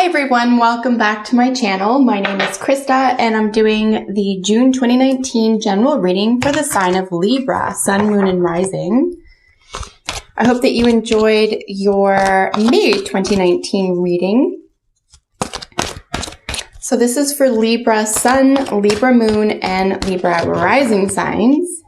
Hi everyone, welcome back to my channel. My name is Krista and I'm doing the June 2019 general reading for the sign of Libra, Sun, Moon, and Rising. I hope that you enjoyed your May 2019 reading. So this is for Libra Sun, Libra Moon, and Libra Rising signs.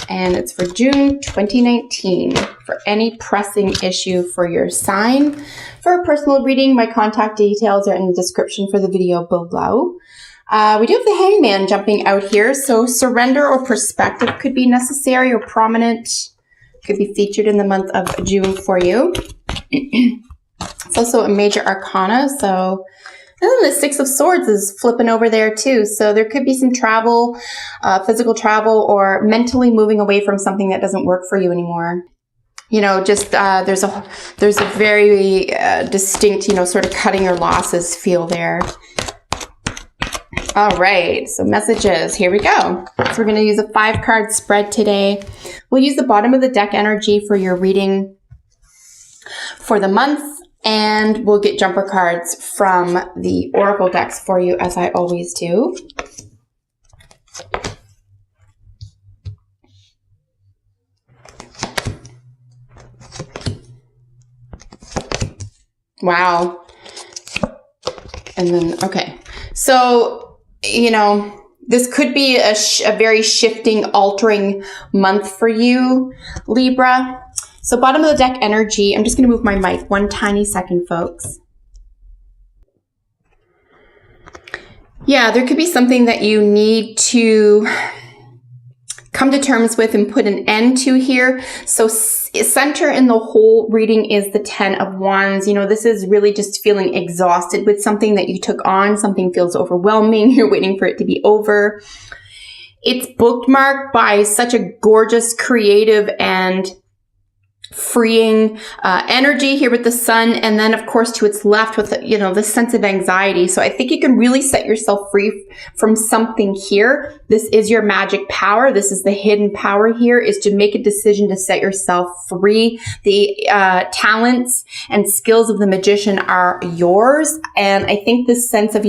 And it's for June 2019. For any pressing issue for your sign. For a personal reading, my contact details are in the description for the video below. We do have the Hangman jumping out here, so surrender or perspective could be necessary or prominent. Could be featured in the month of June for you. It's also a major arcana, so and then the Six of Swords is flipping over there too. So there could be some travel, physical travel, or mentally moving away from something that doesn't work for you anymore. You know, just there's a very distinct, sort of cutting your losses feel there. All right, so messages, here we go. So we're going to use a 5-card spread today. We'll use the bottom of the deck energy for your reading for the month. And we'll get jumper cards from the oracle decks for you, as I always do. Wow. And then, okay. So, this could be a very shifting, altering month for you, Libra. So bottom of the deck energy, I'm just going to move my mic one tiny second, folks. Yeah, there could be something that you need to come to terms with and put an end to here. So center in the whole reading is the 10 of Wands. This is really just feeling exhausted with something that you took on. Something feels overwhelming. You're waiting for it to be over. It's bookmarked by such a gorgeous, creative, and freeing energy here with the sun, and then of course to its left with this sense of anxiety. So I think you can really set yourself free from something here. This is your magic power. This is the hidden power here, is to make a decision to set yourself free. The talents and skills of the magician are yours, and I think this sense of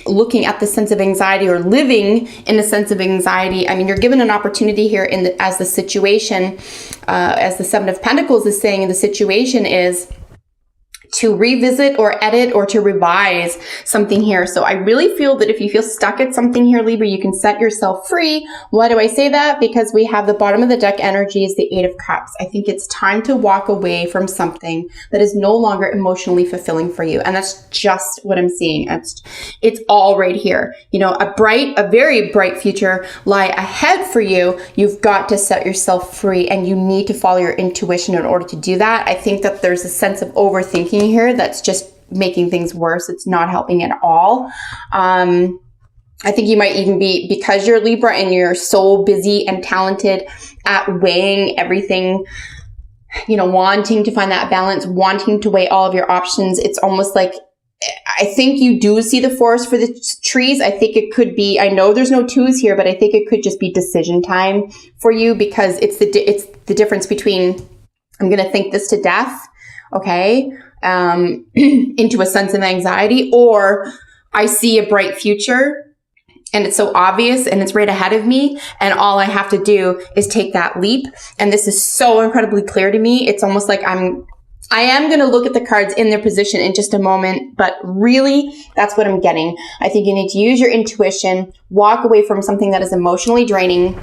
looking at the sense of anxiety or living in a sense of anxiety, I mean, you're given an opportunity here as the situation, as the Seven of Pentacles is saying, the situation is to revisit or edit or to revise something here. So I really feel that if you feel stuck at something here, Libra, you can set yourself free. Why do I say that? Because we have the bottom of the deck energy is the 8 of Cups. I think it's time to walk away from something that is no longer emotionally fulfilling for you. And that's just what I'm seeing. It's all right here. A very bright future lie ahead for you. You've got to set yourself free, and you need to follow your intuition in order to do that. I think that there's a sense of overthinking here that's just making things worse. It's not helping at all. I think you might even be, because you're Libra and you're so busy and talented at weighing everything, wanting to find that balance, wanting to weigh all of your options. It's almost like, I think you do see the forest for the trees. I think it could be, I know there's no 2s here, but I think it could just be decision time for you, because it's the difference between, I'm going to think this to death, okay, into a sense of anxiety, or I see a bright future and it's so obvious and it's right ahead of me, and all I have to do is take that leap. And this is so incredibly clear to me. It's almost like I am going to look at the cards in their position in just a moment, but really that's what I'm getting. I think you need to use your intuition, walk away from something that is emotionally draining,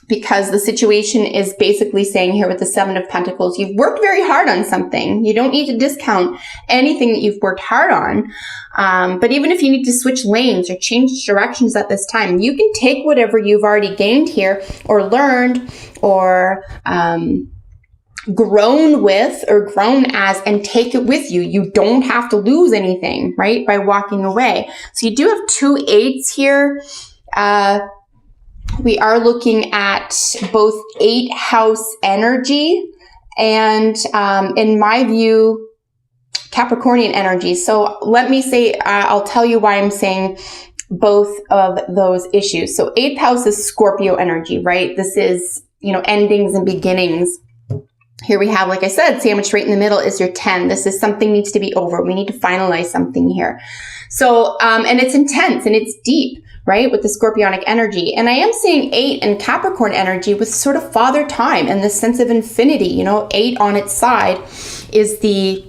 because the situation is basically saying here with the 7 of Pentacles, you've worked very hard on something. You don't need to discount anything that you've worked hard on. But even if you need to switch lanes or change directions at this time, you can take whatever you've already gained here or learned or grown with or grown as, and take it with you. You don't have to lose anything, right, by walking away. So you do have 2 8s here. We are looking at both 8th house energy and, in my view, Capricornian energy. So let me say, I'll tell you why I'm saying both of those issues. So 8th house is Scorpio energy, right? This is, endings and beginnings. Here we have, like I said, sandwiched right in the middle is your 10. This is something needs to be over. We need to finalize something here. So, and it's intense and it's deep, right? With the Scorpionic energy. And I am seeing 8 and Capricorn energy with sort of father time and this sense of infinity. You know, 8 on its side is the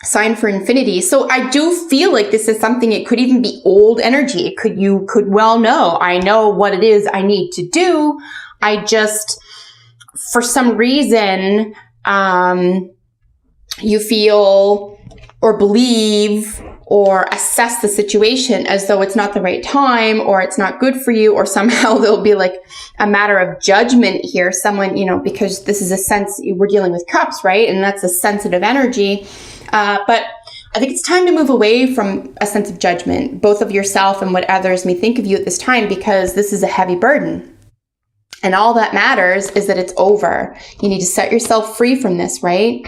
sign for infinity. So I do feel like this is something, it could even be old energy. It could, you could well know, I know what it is I need to do. I just, for some reason, you feel or believe or assess the situation as though it's not the right time or it's not good for you, or somehow there'll be like a matter of judgment here. Someone, you know, because this is a sense, we're dealing with cups, right? And that's a sensitive energy. But I think it's time to move away from a sense of judgment, both of yourself and what others may think of you at this time, because this is a heavy burden. And all that matters is that it's over. You need to set yourself free from this, right?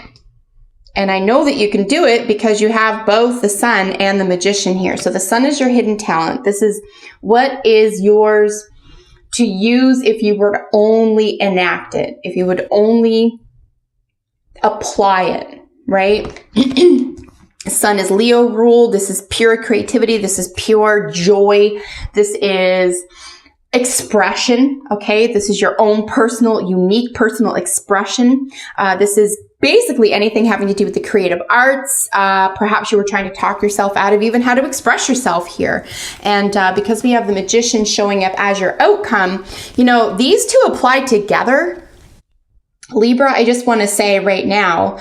And I know that you can do it because you have both the Sun and the Magician here. So the Sun is your hidden talent. This is what is yours to use if you were to only enact it, if you would only apply it, right? Sun is Leo ruled. This is pure creativity. This is pure joy. This is expression, okay? This is your own personal, unique personal expression. This is basically anything having to do with the creative arts. Perhaps you were trying to talk yourself out of even how to express yourself here. And because we have the Magician showing up as your outcome, you know, these two apply together. Libra, I just want to say right now,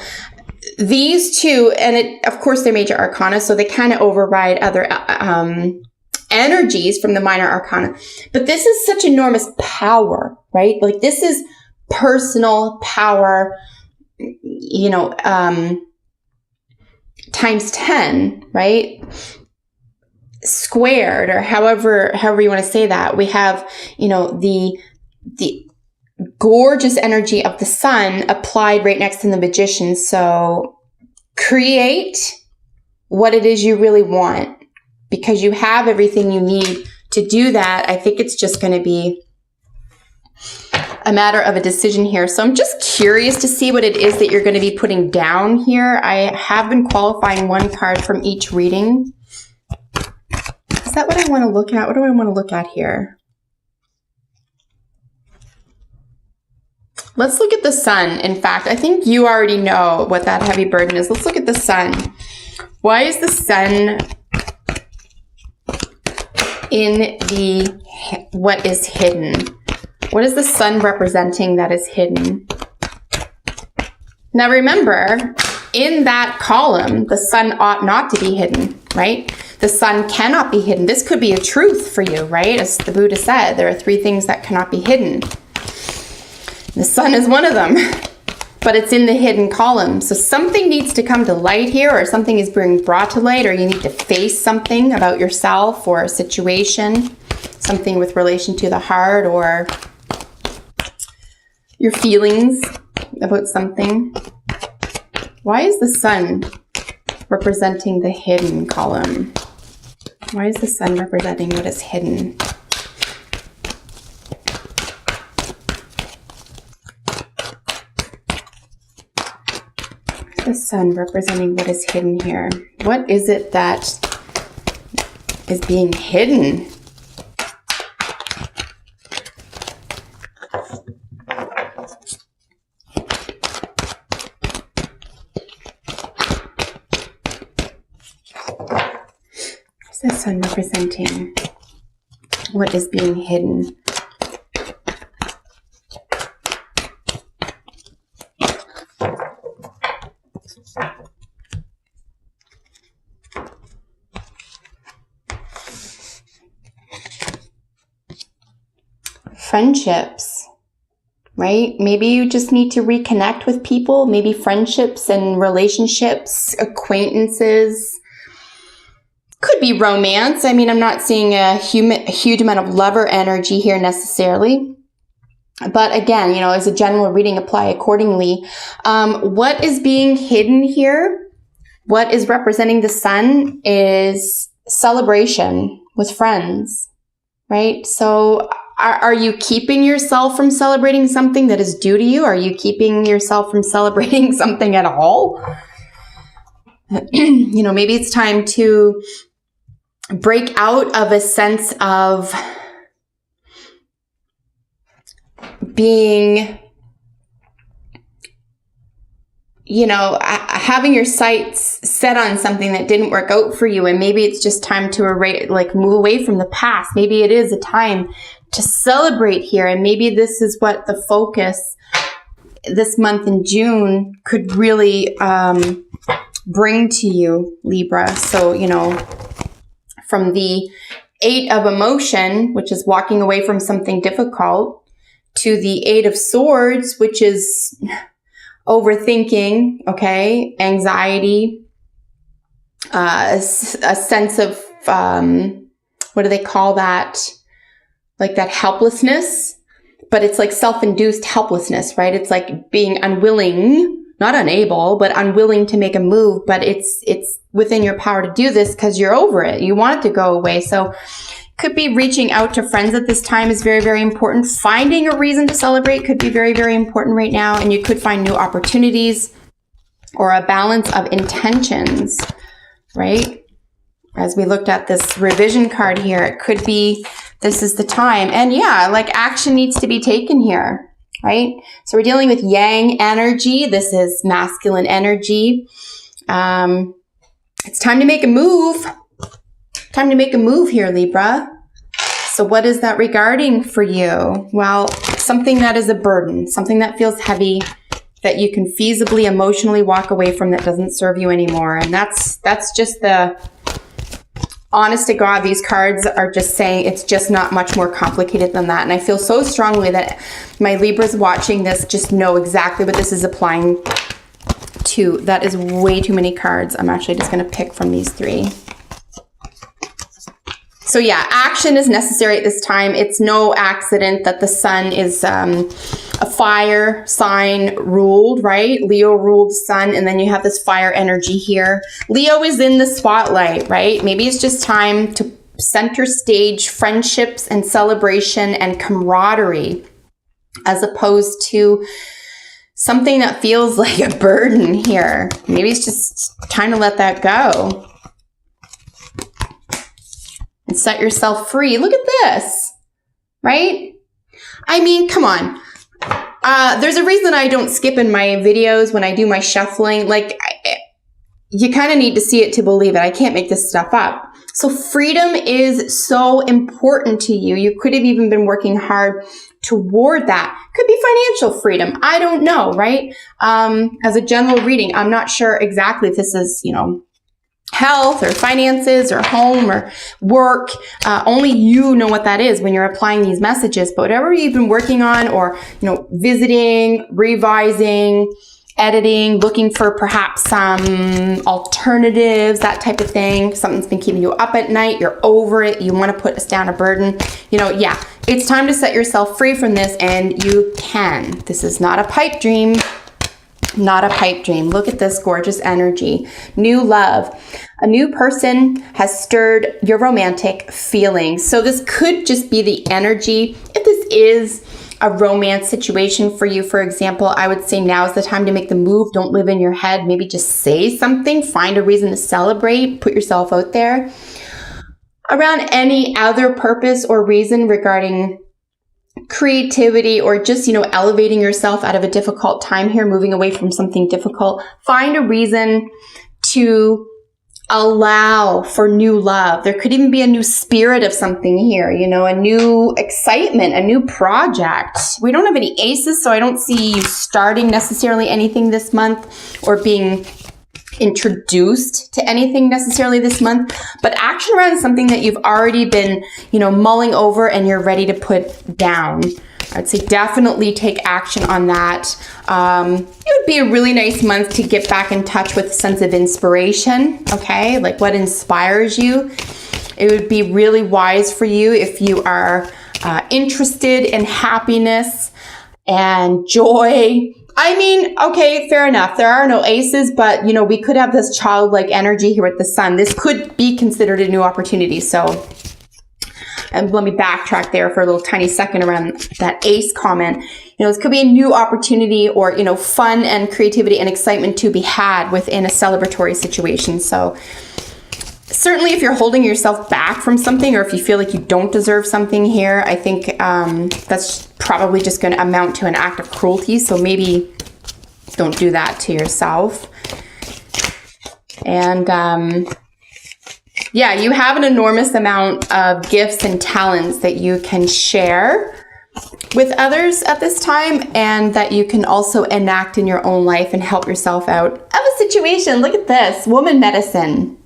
these two, and it, of course, they're major arcana, so they kind of override other energies from the minor arcana. But this is such enormous power, right? Like this is personal power, you know, times 10, right? Squared, or however you want to say that. We have, you know, the gorgeous energy of the Sun applied right next to the Magician. So create what it is you really want, because you have everything you need to do that. I think it's just going to be a matter of a decision here. So I'm just curious to see what it is that you're going to be putting down here. I have been qualifying one card from each reading. Is that what I want to look at? What do I want to look at here? Let's look at the Sun. In fact, I think you already know what that heavy burden is. Let's look at the Sun. Why is the Sun in the what is hidden? What is the Sun representing that is hidden? Now remember, in that column, the Sun ought not to be hidden, right? The Sun cannot be hidden. This could be a truth for you, right? As the Buddha said, there are 3 things that cannot be hidden. The Sun is one of them, but it's in the hidden column. So something needs to come to light here, or something is being brought to light, or you need to face something about yourself or a situation, something with relation to the heart or your feelings about something. Why is the Sun representing the hidden column? Why is the Sun representing what is hidden? The Sun representing what is hidden here. What is it that is being hidden? What's the Sun representing what is being hidden? Friendships, right? Maybe you just need to reconnect with people, maybe friendships and relationships, acquaintances. Could be romance. I mean, I'm not seeing a huge amount of lover energy here necessarily. But again, you know, as a general reading, apply accordingly. What is being hidden here? What is representing the Sun is celebration with friends, right? So Are you keeping yourself from celebrating something that is due to you? Are you keeping yourself from celebrating something at all? You know, maybe it's time to break out of a sense of being, you know, having your sights set on something that didn't work out for you. And maybe it's just time to move away from the past. Maybe it is a time to celebrate here. And maybe this is what the focus this month in June could really bring to you, Libra. So, you know, from the 8 of emotion, which is walking away from something difficult, to the 8 of swords, which is overthinking, okay, anxiety, a sense of, what do they call that? Like that helplessness, but it's like self-induced helplessness, right? It's like being unwilling, not unable, but unwilling to make a move, but it's within your power to do this because you're over it. You want it to go away. So could be reaching out to friends at this time is very, very important. Finding a reason to celebrate could be very, very important right now. And you could find new opportunities or a balance of intentions, right? As we looked at this revision card here, it could be this is the time. And yeah, like action needs to be taken here, right? So we're dealing with yang energy. This is masculine energy. It's time to make a move. Time to make a move here, Libra. So what is that regarding for you? Well, something that is a burden, something that feels heavy, that you can feasibly, emotionally walk away from that doesn't serve you anymore. And that's just the honest to God, these cards are just saying it's just not much more complicated than that. And I feel so strongly that my Libras watching this just know exactly what this is applying to. That is way too many cards. I'm actually just going to pick from these 3. So yeah, action is necessary at this time. It's no accident that the sun is a fire sign ruled, right? Leo ruled sun, and then you have this fire energy here. Leo is in the spotlight, right? Maybe it's just time to center stage friendships and celebration and camaraderie, as opposed to something that feels like a burden here. Maybe it's just time to let that go. And set yourself free. Look at this, right? I mean, come on. There's a reason I don't skip in my videos when I do my shuffling. Like, you kind of need to see it to believe it. I can't make this stuff up. So freedom is so important to you. You could have even been working hard toward that. Could be financial freedom. I don't know, right? As a general reading, I'm not sure exactly if this is, you know, health or finances or home or work. Only you know what that is when you're applying these messages. But whatever you've been working on, or, you know, visiting, revising, editing, looking for perhaps some alternatives, that type of thing. Something's been keeping you up at night. You're over it. You want to put down a burden. You know, yeah, it's time to set yourself free from this, and you can. This is not a pipe dream. Not a pipe dream. Look at this gorgeous energy. New love. A new person has stirred your romantic feelings. So this could just be the energy. If this is a romance situation for you, for example, I would say now is the time to make the move. Don't live in your head. Maybe just say something. Find a reason to celebrate. Put yourself out there. Around any other purpose or reason regarding creativity, or just, you know, elevating yourself out of a difficult time here, moving away from something difficult, find a reason to allow for new love. There could even be a new spirit of something here, you know, a new excitement, a new project. We don't have any aces, so I don't see you starting necessarily anything this month or being introduced to anything necessarily this month, but action around something that you've already been, you know, mulling over and you're ready to put down. I'd say definitely take action on that. It would be a really nice month to get back in touch with a sense of inspiration, okay? Like what inspires you. It would be really wise for you if you are interested in happiness and joy. I mean, okay, fair enough. There are no aces, but, you know, we could have this childlike energy here with the sun. This could be considered a new opportunity. So And let me backtrack there for a little tiny second around that ace comment. You know, this could be a new opportunity or, you know, fun and creativity and excitement to be had within a celebratory situation. So certainly if you're holding yourself back from something, or if you feel like you don't deserve something here, I think that's probably just going to amount to an act of cruelty. So maybe don't do that to yourself. And yeah, you have an enormous amount of gifts and talents that you can share with others at this time, and that you can also enact in your own life and help yourself out of a situation. Look at this, woman medicine.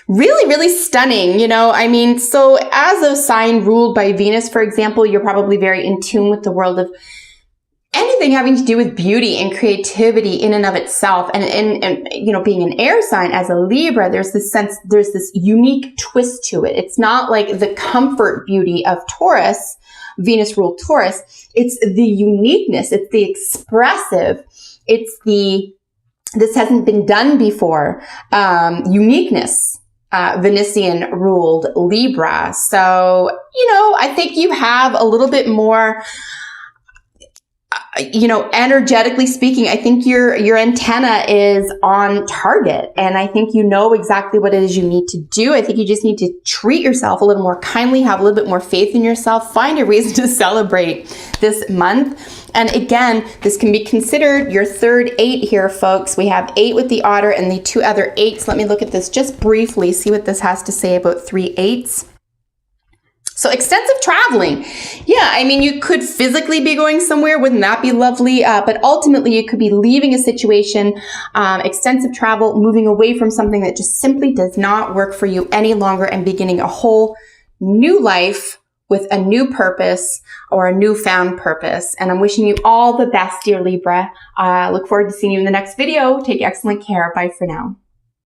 Really, really stunning, you know, I mean, so as a sign ruled by Venus, for example, you're probably very in tune with the world of anything having to do with beauty and creativity in and of itself. And you know, being an air sign as a Libra, there's this sense, there's this unique twist to it. It's not like the comfort beauty of Taurus, Venus ruled Taurus. It's the uniqueness. It's the expressive. It's the, this hasn't been done before, uniqueness. Venusian ruled Libra. So, you know, I think you have a little bit more, you know, energetically speaking, I think your antenna is on target, and I think you know exactly what it is you need to do. I think you just need to treat yourself a little more kindly, have a little bit more faith in yourself, find a reason to celebrate this month. And again, this can be considered your third 8 here, folks. We have 8 with the otter and the 2 other 8s. Let me look at this just briefly, see what this has to say about 3 8s. So extensive traveling. Yeah, I mean, you could physically be going somewhere. Wouldn't that be lovely? But ultimately, you could be leaving a situation, extensive travel, moving away from something that just simply does not work for you any longer, and beginning a whole new life with a new purpose or a newfound purpose. And I'm wishing you all the best, dear Libra. Look forward to seeing you in the next video. Take excellent care. Bye for now.